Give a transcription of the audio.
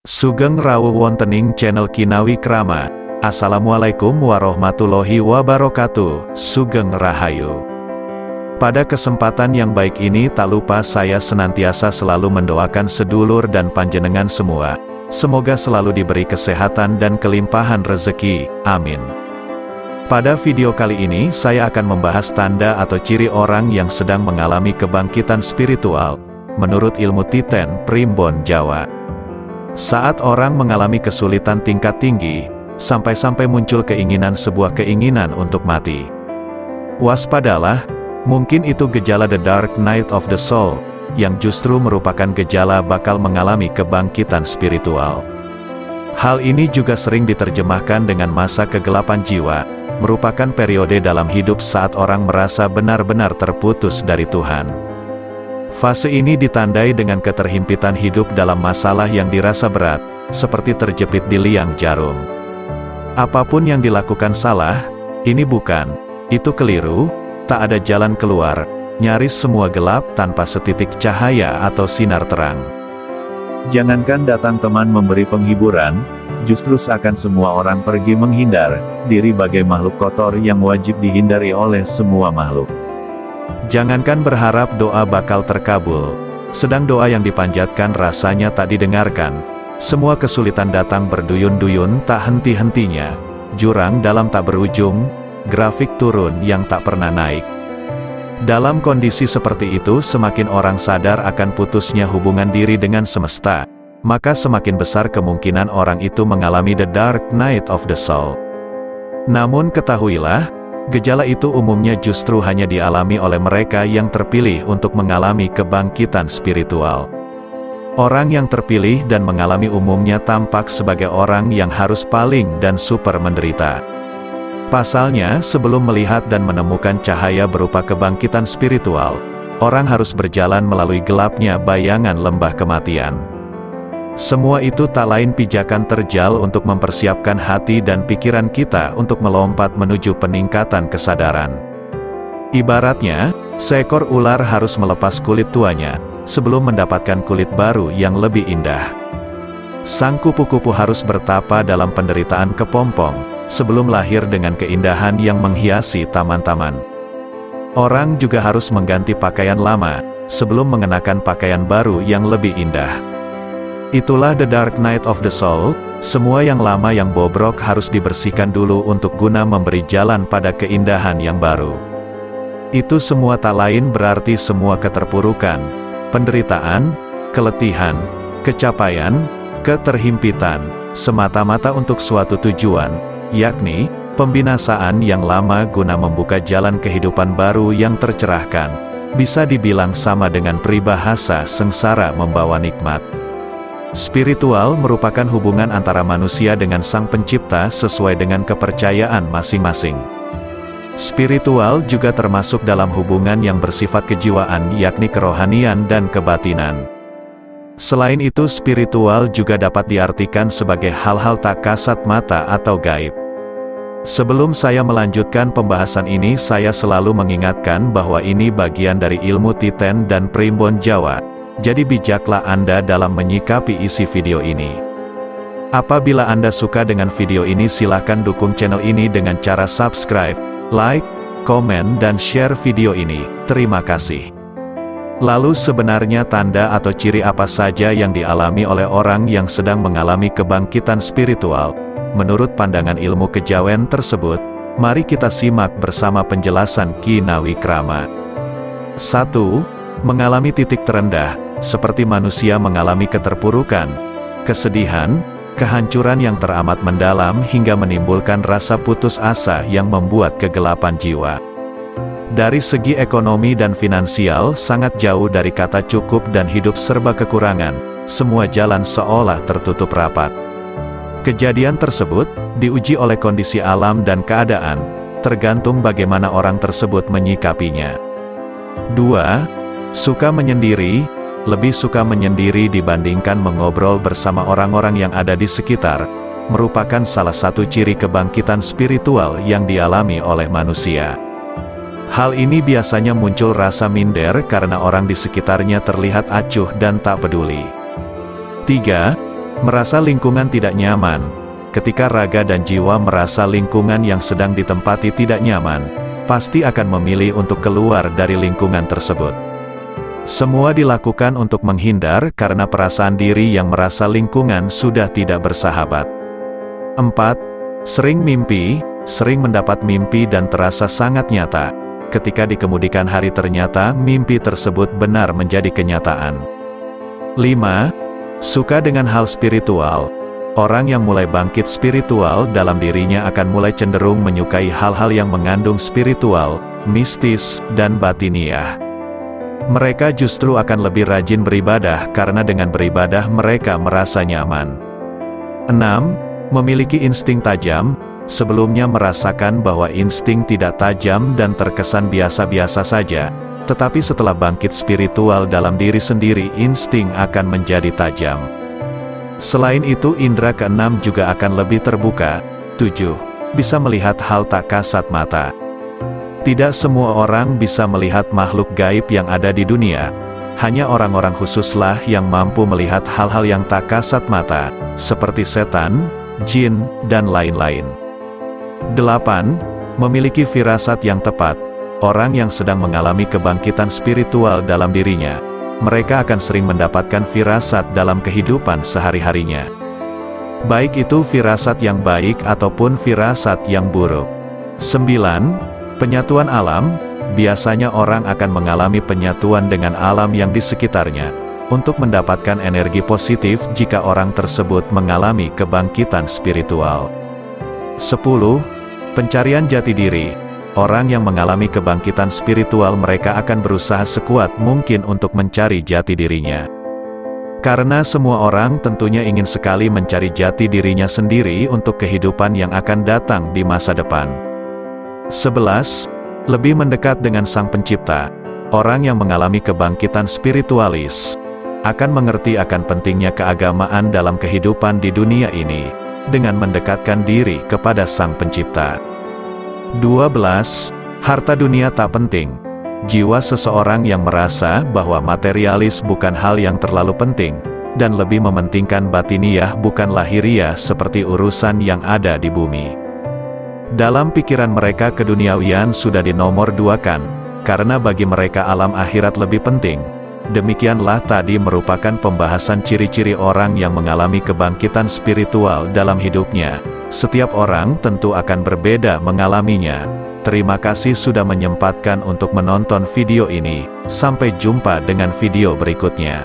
Sugeng rawuh wontening channel Kinawi Krama. Assalamualaikum warahmatullahi wabarakatuh. Sugeng Rahayu. Pada kesempatan yang baik ini tak lupa saya senantiasa selalu mendoakan sedulur dan panjenengan semua. Semoga selalu diberi kesehatan dan kelimpahan rezeki. Amin. Pada video kali ini saya akan membahas tanda atau ciri orang yang sedang mengalami kebangkitan spiritual, menurut ilmu Titen Primbon Jawa. Saat orang mengalami kesulitan tingkat tinggi, sampai-sampai muncul sebuah keinginan untuk mati. Waspadalah, mungkin itu gejala the dark night of the soul, yang justru merupakan gejala bakal mengalami kebangkitan spiritual. Hal ini juga sering diterjemahkan dengan masa kegelapan jiwa, merupakan periode dalam hidup saat orang merasa benar-benar terputus dari Tuhan. Fase ini ditandai dengan keterhimpitan hidup dalam masalah yang dirasa berat, seperti terjepit di liang jarum. Apapun yang dilakukan salah, ini bukan, itu keliru, tak ada jalan keluar, nyaris semua gelap tanpa setitik cahaya atau sinar terang. Jangankan datang teman memberi penghiburan, justru seakan semua orang pergi menghindar diri bagai makhluk kotor yang wajib dihindari oleh semua makhluk. Jangankan berharap doa bakal terkabul, sedang doa yang dipanjatkan rasanya tak didengarkan. Semua kesulitan datang berduyun-duyun tak henti-hentinya, jurang dalam tak berujung, grafik turun yang tak pernah naik. Dalam kondisi seperti itu semakin orang sadar akan putusnya hubungan diri dengan semesta, maka semakin besar kemungkinan orang itu mengalami the dark night of the soul. Namun ketahuilah, gejala itu umumnya justru hanya dialami oleh mereka yang terpilih untuk mengalami kebangkitan spiritual. Orang yang terpilih dan mengalami umumnya tampak sebagai orang yang harus paling dan super menderita. Pasalnya, sebelum melihat dan menemukan cahaya berupa kebangkitan spiritual, orang harus berjalan melalui gelapnya bayangan lembah kematian. Semua itu tak lain pijakan terjal untuk mempersiapkan hati dan pikiran kita untuk melompat menuju peningkatan kesadaran. Ibaratnya, seekor ular harus melepas kulit tuanya, sebelum mendapatkan kulit baru yang lebih indah. Sang kupu-kupu harus bertapa dalam penderitaan kepompong, sebelum lahir dengan keindahan yang menghiasi taman-taman. Orang juga harus mengganti pakaian lama, sebelum mengenakan pakaian baru yang lebih indah. Itulah the dark night of the soul, semua yang lama yang bobrok harus dibersihkan dulu untuk guna memberi jalan pada keindahan yang baru. Itu semua tak lain berarti semua keterpurukan, penderitaan, keletihan, kecapaian, keterhimpitan, semata-mata untuk suatu tujuan, yakni, pembinasaan yang lama guna membuka jalan kehidupan baru yang tercerahkan, bisa dibilang sama dengan peribahasa sengsara membawa nikmat. Spiritual merupakan hubungan antara manusia dengan Sang Pencipta sesuai dengan kepercayaan masing-masing. Spiritual juga termasuk dalam hubungan yang bersifat kejiwaan yakni kerohanian dan kebatinan. Selain itu spiritual juga dapat diartikan sebagai hal-hal tak kasat mata atau gaib. Sebelum saya melanjutkan pembahasan ini saya selalu mengingatkan bahwa ini bagian dari ilmu Titen dan Primbon Jawa. Jadi bijaklah Anda dalam menyikapi isi video ini. Apabila Anda suka dengan video ini silakan dukung channel ini dengan cara subscribe, like, komen dan share video ini. Terima kasih. Lalu sebenarnya tanda atau ciri apa saja yang dialami oleh orang yang sedang mengalami kebangkitan spiritual? Menurut pandangan ilmu kejawen tersebut, mari kita simak bersama penjelasan Kinawi Krama. 1. Mengalami titik terendah, seperti manusia mengalami keterpurukan, kesedihan, kehancuran yang teramat mendalam hingga menimbulkan rasa putus asa yang membuat kegelapan jiwa. Dari segi ekonomi dan finansial sangat jauh dari kata cukup dan hidup serba kekurangan, semua jalan seolah tertutup rapat. Kejadian tersebut diuji oleh kondisi alam dan keadaan, tergantung bagaimana orang tersebut menyikapinya. 2. Suka menyendiri, lebih suka menyendiri dibandingkan mengobrol bersama orang-orang yang ada di sekitar, merupakan salah satu ciri kebangkitan spiritual yang dialami oleh manusia. Hal ini biasanya muncul rasa minder karena orang di sekitarnya terlihat acuh dan tak peduli. 3. Merasa lingkungan tidak nyaman. Ketika raga dan jiwa merasa lingkungan yang sedang ditempati tidak nyaman, pasti akan memilih untuk keluar dari lingkungan tersebut. Semua dilakukan untuk menghindar karena perasaan diri yang merasa lingkungan sudah tidak bersahabat. 4. Sering mimpi, sering mendapat mimpi dan terasa sangat nyata. Ketika dikemudikan hari ternyata mimpi tersebut benar menjadi kenyataan. 5. Suka dengan hal spiritual. Orang yang mulai bangkit spiritual dalam dirinya akan mulai cenderung menyukai hal-hal yang mengandung spiritual, mistis, dan batiniah. Mereka justru akan lebih rajin beribadah karena dengan beribadah mereka merasa nyaman. 6. Memiliki insting tajam. Sebelumnya merasakan bahwa insting tidak tajam dan terkesan biasa-biasa saja, tetapi setelah bangkit spiritual dalam diri sendiri insting akan menjadi tajam. Selain itu indera keenam juga akan lebih terbuka. 7. Bisa melihat hal tak kasat mata. Tidak semua orang bisa melihat makhluk gaib yang ada di dunia. Hanya orang-orang khususlah yang mampu melihat hal-hal yang tak kasat mata, seperti setan, jin, dan lain-lain. 8. Memiliki firasat yang tepat. Orang yang sedang mengalami kebangkitan spiritual dalam dirinya, mereka akan sering mendapatkan firasat dalam kehidupan sehari-harinya. Baik itu firasat yang baik ataupun firasat yang buruk. 9. Penyatuan alam. Biasanya orang akan mengalami penyatuan dengan alam yang di sekitarnya, untuk mendapatkan energi positif jika orang tersebut mengalami kebangkitan spiritual. 10. Pencarian jati diri. Orang yang mengalami kebangkitan spiritual mereka akan berusaha sekuat mungkin untuk mencari jati dirinya. Karena semua orang tentunya ingin sekali mencari jati dirinya sendiri untuk kehidupan yang akan datang di masa depan. 11. Lebih mendekat dengan Sang Pencipta. Orang yang mengalami kebangkitan spiritualis akan mengerti akan pentingnya keagamaan dalam kehidupan di dunia ini, dengan mendekatkan diri kepada Sang Pencipta. 12. Harta dunia tak penting. Jiwa seseorang yang merasa bahwa materialis bukan hal yang terlalu penting, dan lebih mementingkan batiniah bukan lahiriah seperti urusan yang ada di bumi. Dalam pikiran mereka keduniawian sudah dinomor duakan, karena bagi mereka alam akhirat lebih penting. Demikianlah tadi merupakan pembahasan ciri-ciri orang yang mengalami kebangkitan spiritual dalam hidupnya. Setiap orang tentu akan berbeda mengalaminya. Terima kasih sudah menyempatkan untuk menonton video ini. Sampai jumpa dengan video berikutnya.